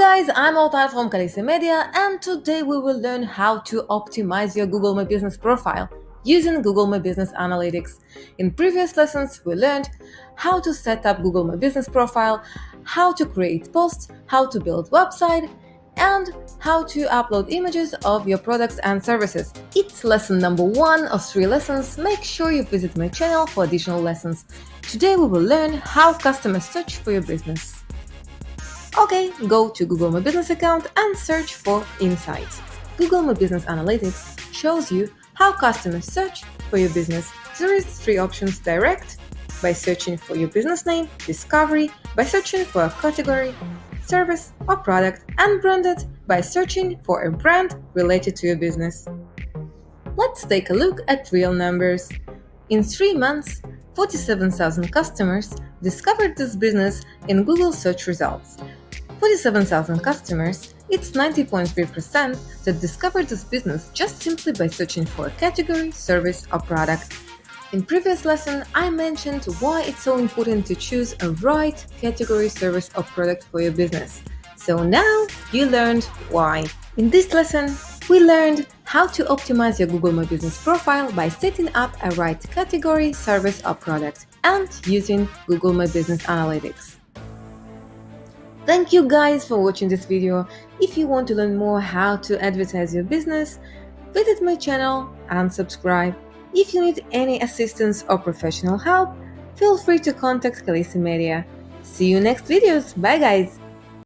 guys, I'm Ortal from Khaleesi Media, and today we will learn how to optimize your Google My Business profile using Google My Business Analytics. In previous lessons, we learned how to set up Google My Business profile, how to create posts, how to build website, and how to upload images of your products and services. It's lesson number 1 of 3 lessons. Make sure you visit my channel for additional lessons. Today we will learn how customers search for your business. Okay, go to Google My Business account and search for Insights. Google My Business Analytics shows you how customers search for your business. There is 3 options: direct, by searching for your business name; discovery, by searching for a category, service, or product; and branded, by searching for a brand related to your business. Let's take a look at real numbers. In 3 months, 47,000 customers discovered this business in Google search results. 47,000 customers, it's 90.3% that discovered this business just simply by searching for a category, service, or product. In previous lesson, I mentioned why it's so important to choose a right category, service, or product for your business. So now you learned why. In this lesson, we learned how to optimize your Google My Business profile by setting up a right category, service, or product and using Google My Business Analytics. Thank you guys for watching this video. If you want to learn more how to advertise your business, visit my channel and subscribe. If you need any assistance or professional help, feel free to contact Khaleesi Media. See you next videos. Bye guys!